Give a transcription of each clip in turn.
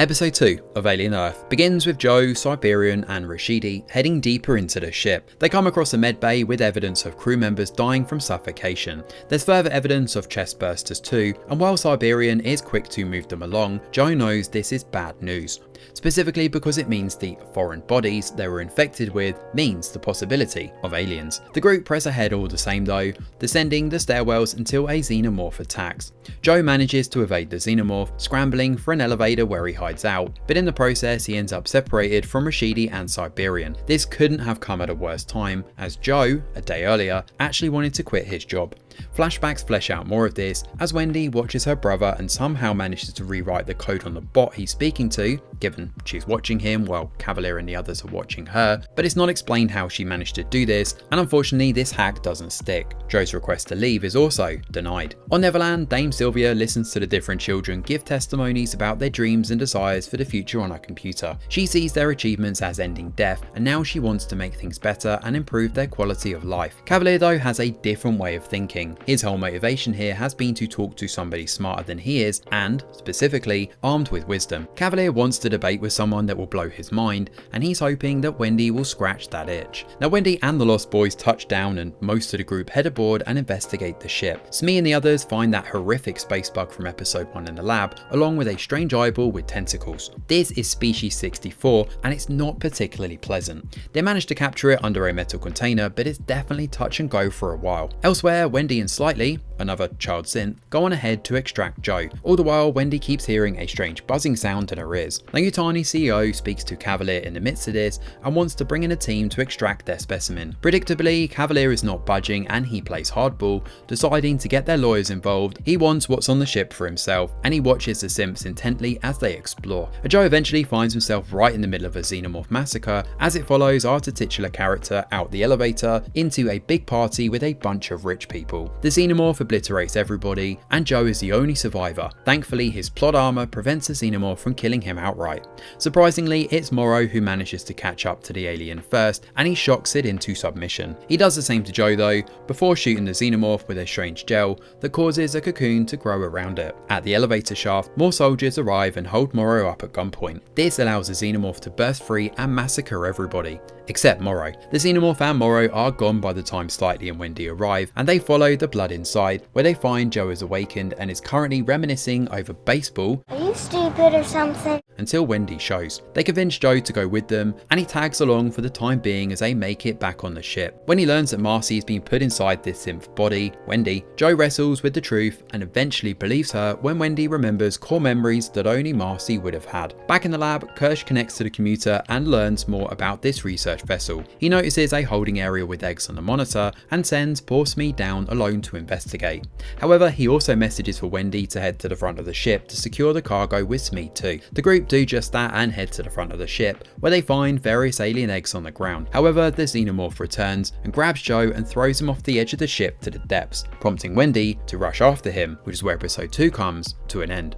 Episode 2 of Alien Earth begins with Joe, Siberian and Rashidi heading deeper into the ship. They come across a medbay with evidence of crew members dying from suffocation. There's further evidence of chest bursters too, and while Siberian is quick to move them along, Joe knows this is bad news. Specifically because it means the foreign bodies they were infected with means the possibility of aliens. The group press ahead all the same though, descending the stairwells until a xenomorph attacks. Joe manages to evade the xenomorph, scrambling for an elevator where he hides out, but in the process he ends up separated from Rashidi and Siberian. This couldn't have come at a worse time, as Joe, a day earlier, actually wanted to quit his job. Flashbacks flesh out more of this as Wendy watches her brother and somehow manages to rewrite the code on the bot he's speaking to, given she's watching him while Kavalier and the others are watching her, but it's not explained how she managed to do this, and unfortunately this hack doesn't stick. Joe's request to leave is also denied. On Neverland, Dame Sylvia listens to the different children give testimonies about their dreams and desires for the future on her computer. She sees their achievements as ending death, and now she wants to make things better and improve their quality of life. Kavalier though has a different way of thinking. His whole motivation here has been to talk to somebody smarter than he is and, specifically, armed with wisdom. Kavalier wants to debate with someone that will blow his mind, and he's hoping that Wendy will scratch that itch. Now Wendy and the Lost Boys touch down and most of the group head aboard and investigate the ship. Smee and the others find that horrific space bug from episode 1 in the lab, along with a strange eyeball with tentacles. This is species 64 and it's not particularly pleasant. They manage to capture it under a metal container, but it's definitely touch and go for a while. Elsewhere, Wendy and Slightly, another child synth, go on ahead to extract Joe. All the while, Wendy keeps hearing a strange buzzing sound in her ears. Now Yutani CEO speaks to Kavalier in the midst of this and wants to bring in a team to extract their specimen. Predictably, Kavalier is not budging and he plays hardball, deciding to get their lawyers involved. He wants what's on the ship for himself, and he watches the simps intently as they explore. Joe eventually finds himself right in the middle of a xenomorph massacre as it follows our titular character out the elevator into a big party with a bunch of rich people. The xenomorph obliterates everybody, and Joe is the only survivor. Thankfully, his plot armor prevents the xenomorph from killing him outright. Surprisingly, it's Morrow who manages to catch up to the alien first, and he shocks it into submission. He does the same to Joe though, before shooting the xenomorph with a strange gel that causes a cocoon to grow around it. At the elevator shaft, more soldiers arrive and hold Morrow up at gunpoint. This allows the xenomorph to burst free and massacre everybody, except Morrow. The xenomorph and Morrow are gone by the time Slightly and Wendy arrive, and they follow the blood inside, where they find Joe is awakened and is currently reminiscing over baseball. Are you stupid or something? Until Wendy shows. They convince Joe to go with them, and he tags along for the time being as they make it back on the ship. When he learns that Marcy has been put inside this synth body, Wendy, Joe wrestles with the truth and eventually believes her when Wendy remembers core memories that only Marcy would have had. Back in the lab, Kirsch connects to the commuter and learns more about this research vessel. He notices a holding area with eggs on the monitor and sends poor Smee down alone to investigate. However, he also messages for Wendy to head to the front of the ship to secure the cargo with Smee too. The group do just that and head to the front of the ship, where they find various alien eggs on the ground. However, the xenomorph returns and grabs Joe and throws him off the edge of the ship to the depths, prompting Wendy to rush after him, which is where episode 2 comes to an end.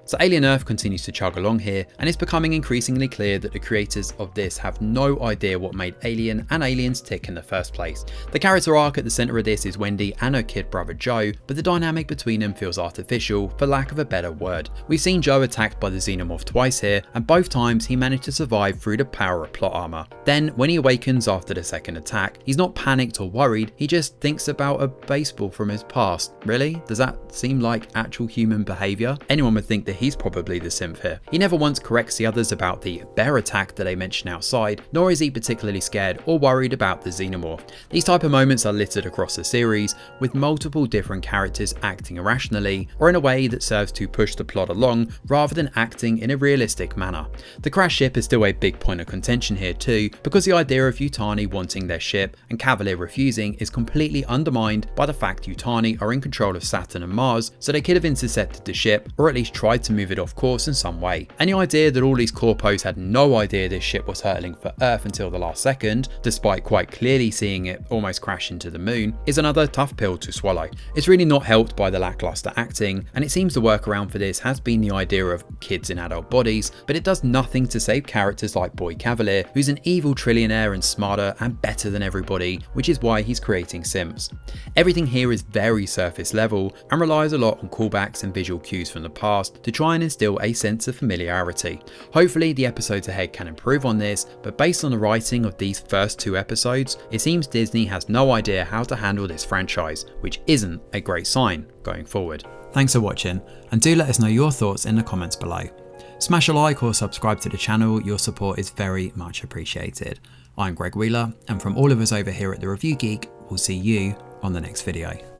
So Alien Earth continues to chug along here, and it's becoming increasingly clear that the creators of this have no idea what made Alien and Aliens tick in the first place. The character arc at the centre of this is Wendy and her kid brother Joe, but the dynamic between them feels artificial, for lack of a better word. We've seen Joe attacked by the xenomorph twice here, and both times he managed to survive through the power of plot armor. Then, when he awakens after the second attack, he's not panicked or worried, he just thinks about a baseball from his past. Really? Does that seem like actual human behaviour? Anyone would think that he's probably the synth here. He never once corrects the others about the bear attack that they mention outside, nor is he particularly scared or worried about the xenomorph. These type of moments are littered across the series, with multiple different characters acting irrationally or in a way that serves to push the plot along rather than acting in a realistic manner. The crash ship is still a big point of contention here too, because the idea of Yutani wanting their ship and Kavalier refusing is completely undermined by the fact Yutani are in control of Saturn and Mars, so they could have intercepted the ship or at least tried to move it off course in some way. And the idea that all these corpos had no idea this ship was hurtling for Earth until the last second, despite quite clearly seeing it almost crash into the moon, is another tough pill to swallow. It's really not helped by the lackluster acting, and it seems the workaround for this has been the idea of kids in adult bodies, but it does nothing to save characters like Boy Kavalier, who's an evil trillionaire and smarter and better than everybody, which is why he's creating simps. Everything here is very surface level and relies a lot on callbacks and visual cues from the past to to try and instill a sense of familiarity. Hopefully the episodes ahead can improve on this, but based on the writing of these first 2 episodes, it seems Disney has no idea how to handle this franchise, which isn't a great sign going forward. Thanks for watching, and do let us know your thoughts in the comments below. Smash a like or subscribe to the channel, your support is very much appreciated. I'm Greg Wheeler, and from all of us over here at The Review Geek, we'll see you on the next video.